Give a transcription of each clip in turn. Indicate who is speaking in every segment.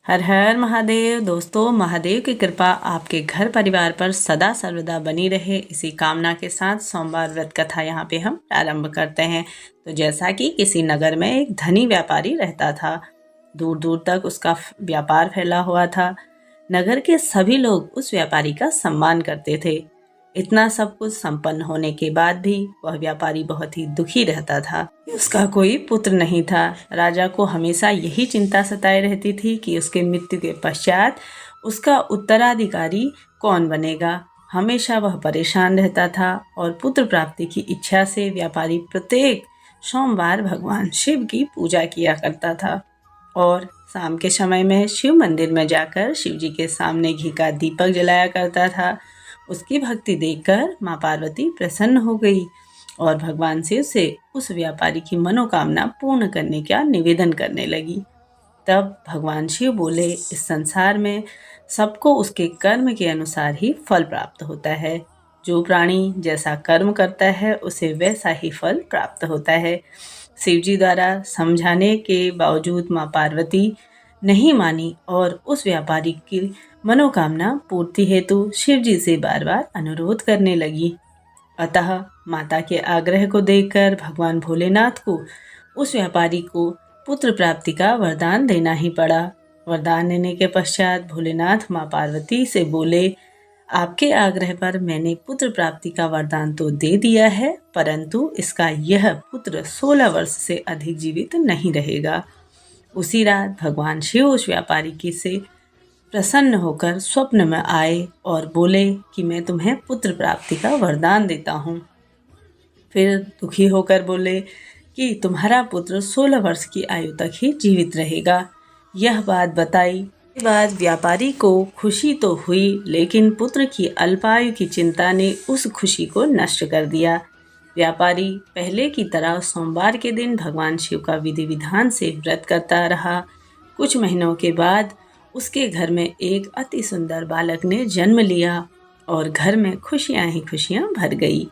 Speaker 1: हर हर महादेव। दोस्तों, महादेव की कृपा आपके घर परिवार पर सदा सर्वदा बनी रहे, इसी कामना के साथ सोमवार व्रत कथा यहाँ पे हम प्रारंभ करते हैं। तो जैसा कि किसी नगर में एक धनी व्यापारी रहता था। दूर दूर तक उसका व्यापार फैला हुआ था। नगर के सभी लोग उस व्यापारी का सम्मान करते थे। इतना सब कुछ संपन्न होने के बाद भी वह व्यापारी बहुत ही दुखी रहता था। उसका कोई पुत्र नहीं था। राजा को हमेशा यही चिंता सताए रहती थी कि उसके मृत्यु के पश्चात उसका उत्तराधिकारी कौन बनेगा। हमेशा वह परेशान रहता था और पुत्र प्राप्ति की इच्छा से व्यापारी प्रत्येक सोमवार भगवान शिव की पूजा किया करता था और शाम के समय में शिव मंदिर में जाकर शिव जी के सामने घी का दीपक जलाया करता था। उसकी भक्ति देखकर माँ पार्वती प्रसन्न हो गई और भगवान शिव से उस व्यापारी की मनोकामना पूर्ण करने का निवेदन करने लगी। तब भगवान शिव बोले, इस संसार में सबको उसके कर्म के अनुसार ही फल प्राप्त होता है। जो प्राणी जैसा कर्म करता है उसे वैसा ही फल प्राप्त होता है। शिवजी द्वारा समझाने के बावजूद माँ पार्वती नहीं मानी और उस व्यापारी की मनोकामना पूर्ति हेतु शिवजी से बार बार अनुरोध करने लगी। अतः माता के आग्रह को देखकर भगवान भोलेनाथ को उस व्यापारी को पुत्र प्राप्ति का वरदान देना ही पड़ा। वरदान देने के पश्चात भोलेनाथ माँ पार्वती से बोले, आपके आग्रह पर मैंने पुत्र प्राप्ति का वरदान तो दे दिया है, परंतु इसका यह पुत्र 16 वर्ष से अधिक जीवित नहीं रहेगा। उसी रात भगवान शिव उस व्यापारी की से प्रसन्न होकर स्वप्न में आए और बोले कि मैं तुम्हें पुत्र प्राप्ति का वरदान देता हूँ। फिर दुखी होकर बोले कि तुम्हारा पुत्र 16 वर्ष की आयु तक ही जीवित रहेगा। यह बात बताई के बाद व्यापारी को खुशी तो हुई, लेकिन पुत्र की अल्पायु की चिंता ने उस खुशी को नष्ट कर दिया। व्यापारी पहले की तरह सोमवार के दिन भगवान शिव का विधि विधान से व्रत करता रहा। कुछ महीनों के बाद उसके घर में एक अति सुंदर बालक ने जन्म लिया और घर में खुशियां ही खुशियां भर गई।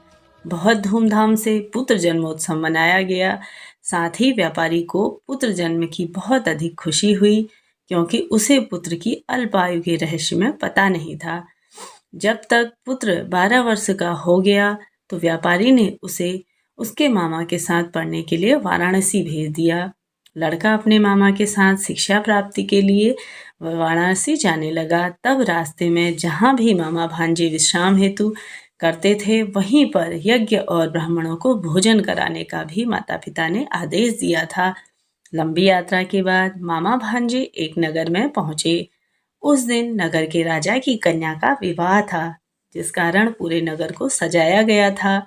Speaker 1: बहुत धूमधाम से पुत्र जन्मोत्सव मनाया गया। साथ ही व्यापारी को पुत्र जन्म की बहुत अधिक खुशी हुई, क्योंकि उसे पुत्र की अल्पायु के रहस्य में पता नहीं था। जब तक पुत्र 12 वर्ष का हो गया तो व्यापारी ने उसे उसके मामा के साथ पढ़ने के लिए वाराणसी भेज दिया। लड़का अपने मामा के साथ शिक्षा प्राप्ति के लिए वाराणसी जाने लगा। तब रास्ते में जहाँ भी मामा भांजे विश्राम हेतु करते थे, वहीं पर यज्ञ और ब्राह्मणों को भोजन कराने का भी माता पिता ने आदेश दिया था। लंबी यात्रा के बाद मामा भांजे एक नगर में पहुंचे। उस दिन नगर के राजा की कन्या का विवाह था, जिस कारण पूरे नगर को सजाया गया था।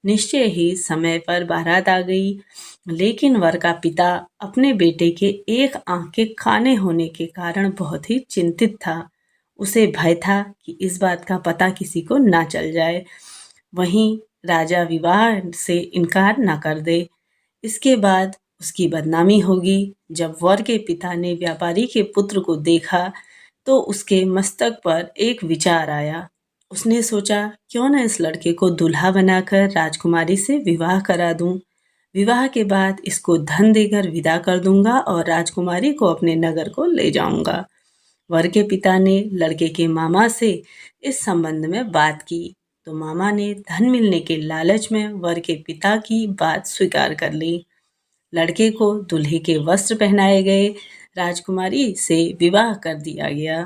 Speaker 1: निश्चय ही समय पर बारात आ गई, लेकिन वर का पिता अपने बेटे के एक आंख के काने होने के कारण बहुत ही चिंतित था। उसे भय था कि इस बात का पता किसी को ना चल जाए, वहीं राजा विवाह से इनकार ना कर दे। इसके बाद उसकी बदनामी होगी। जब वर के पिता ने व्यापारी के पुत्र को देखा तो उसके मस्तक पर एक विचार आया। उसने सोचा, क्यों न इस लड़के को दूल्हा बनाकर राजकुमारी से विवाह करा दूं। विवाह के बाद इसको धन देकर विदा कर दूंगा और राजकुमारी को अपने नगर को ले जाऊंगा। वर के पिता ने लड़के के मामा से इस संबंध में बात की तो मामा ने धन मिलने के लालच में वर के पिता की बात स्वीकार कर ली। लड़के को दूल्हे के वस्त्र पहनाए गए, राजकुमारी से विवाह कर दिया गया।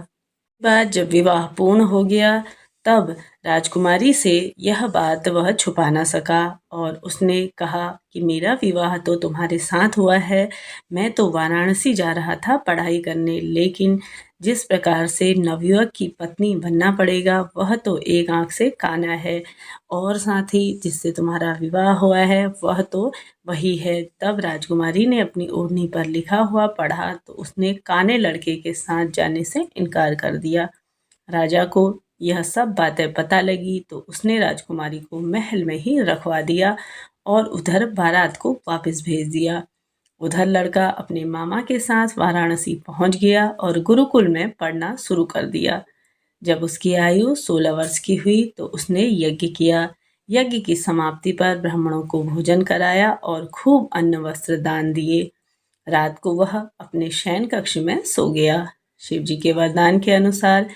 Speaker 1: बाद जब विवाह पूर्ण हो गया तब राजकुमारी से यह बात वह छुपा न सका और उसने कहा कि मेरा विवाह तो तुम्हारे साथ हुआ है। मैं तो वाराणसी जा रहा था पढ़ाई करने, लेकिन जिस प्रकार से नवयुवक की पत्नी बनना पड़ेगा वह तो एक आंख से काना है, और साथ ही जिससे तुम्हारा विवाह हुआ है वह तो वही है। तब राजकुमारी ने अपनी ओढ़नी पर लिखा हुआ पढ़ा तो उसने काने लड़के के साथ जाने से इनकार कर दिया। राजा को यह सब बातें पता लगी तो उसने राजकुमारी को महल में ही रखवा दिया और उधर बारात को वापस भेज दिया। उधर लड़का अपने मामा के साथ वाराणसी पहुंच गया और गुरुकुल में पढ़ना शुरू कर दिया। जब उसकी आयु 16 वर्ष की हुई तो उसने यज्ञ किया। यज्ञ की समाप्ति पर ब्राह्मणों को भोजन कराया और खूब अन्न वस्त्र दान दिए। रात को वह अपने शयन कक्ष में सो गया। शिव जी के वरदान के अनुसार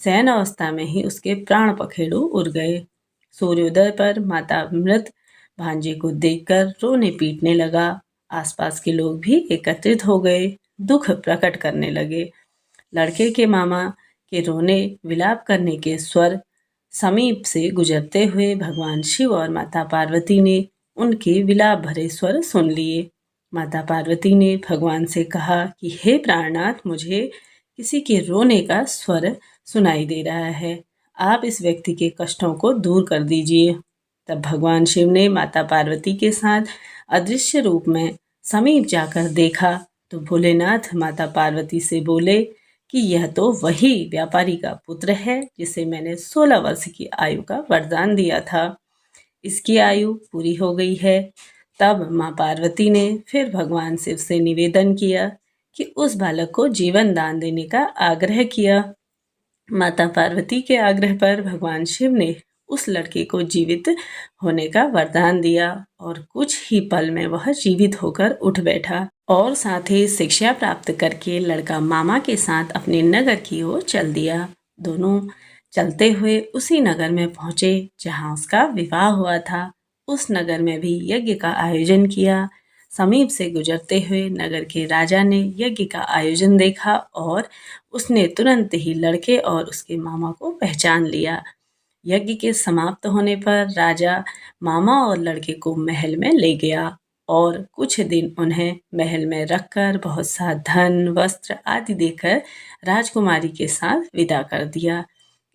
Speaker 1: शयन अवस्था में ही उसके प्राण पखेरु उड़ गए। सूर्योदय पर माता मृत भांजे को देखकर रोने पीटने लगा। आसपास के लोग भी एकत्रित हो गए, दुख प्रकट करने लगे। लड़के के मामा के रोने विलाप करने के स्वर समीप से गुजरते हुए भगवान शिव और माता पार्वती ने उनके विलाप भरे स्वर सुन लिए। माता पार्वती ने भगवान से कहा कि हे प्राणनाथ, मुझे किसी के रोने का स्वर सुनाई दे रहा है, आप इस व्यक्ति के कष्टों को दूर कर दीजिए। तब भगवान शिव ने माता पार्वती के साथ अदृश्य रूप में समीप जाकर देखा तो भोलेनाथ माता पार्वती से बोले कि यह तो वही व्यापारी का पुत्र है जिसे मैंने 16 वर्ष की आयु का वरदान दिया था। इसकी आयु पूरी हो गई है। तब माँ पार्वती ने फिर भगवान शिव से निवेदन किया कि उस बालक को जीवन दान देने का आग्रह किया। माता पार्वती के आग्रह पर भगवान शिव ने उस लड़के को जीवित होने का वरदान दिया और कुछ ही पल में वह जीवित होकर उठ बैठा और साथ ही शिक्षा प्राप्त करके लड़का मामा के साथ अपने नगर की ओर चल दिया। दोनों चलते हुए उसी नगर में पहुंचे जहां उसका विवाह हुआ था। उस नगर में भी यज्ञ का आयोजन किया। समीप से गुजरते हुए नगर के राजा ने यज्ञ का आयोजन देखा और उसने तुरंत ही लड़के और उसके मामा को पहचान लिया। यज्ञ के समाप्त होने पर राजा मामा और लड़के को महल में ले गया और कुछ दिन उन्हें महल में रखकर बहुत सा धन, वस्त्र आदि देकर राजकुमारी के साथ विदा कर दिया।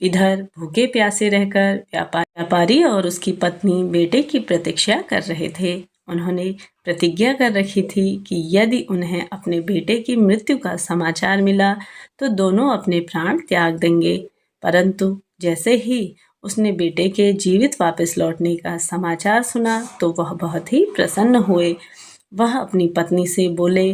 Speaker 1: इधर भूखे प्यासे रहकर व्यापारी और उसकी पत्नी बेटे की प्रतीक्षा कर रहे थे। उन्होंने प्रतिज्ञा कर रखी थी कि यदि उन्हें अपने बेटे की मृत्यु का समाचार मिला तो दोनों अपने प्राण त्याग देंगे। परंतु जैसे ही उसने बेटे के जीवित वापस लौटने का समाचार सुना तो वह बहुत ही प्रसन्न हुए। वह अपनी पत्नी से बोले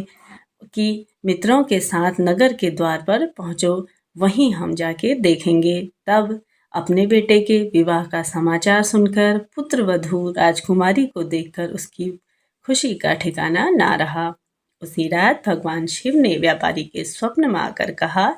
Speaker 1: कि मित्रों के साथ नगर के द्वार पर पहुंचो, वहीं हम जाके देखेंगे। तब अपने बेटे के विवाह का समाचार सुनकर पुत्र वधू राजकुमारी को देखकर उसकी खुशी का ठिकाना ना रहा। उसी रात भगवान शिव ने व्यापारी के स्वप्न में आकर कहा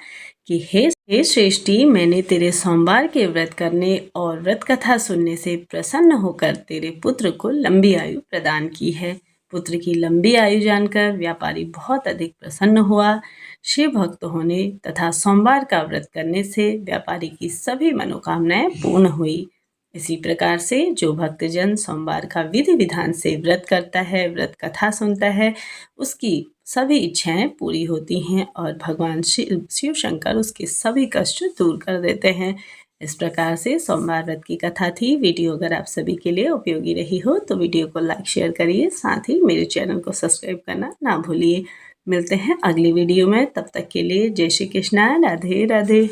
Speaker 1: कि हे श्रेष्ठी, मैंने तेरे सोमवार के व्रत करने और व्रत कथा सुनने से प्रसन्न होकर तेरे पुत्र को लंबी आयु प्रदान की है। पुत्र की लंबी आयु जानकर व्यापारी बहुत अधिक प्रसन्न हुआ। शिव भक्त होने तथा सोमवार का व्रत करने से व्यापारी की सभी मनोकामनाएं पूर्ण हुई। इसी प्रकार से जो भक्तजन सोमवार का विधि विधान से व्रत करता है, व्रत कथा सुनता है, उसकी सभी इच्छाएं पूरी होती हैं और भगवान शिव शंकर उसके सभी कष्ट दूर कर देते हैं। इस प्रकार से सोमवार व्रत की कथा थी। वीडियो अगर आप सभी के लिए उपयोगी रही हो तो वीडियो को लाइक शेयर करिए, साथ ही मेरे चैनल को सब्सक्राइब करना ना भूलिए। मिलते हैं अगली वीडियो में, तब तक के लिए जय श्री कृष्णा, राधे राधे।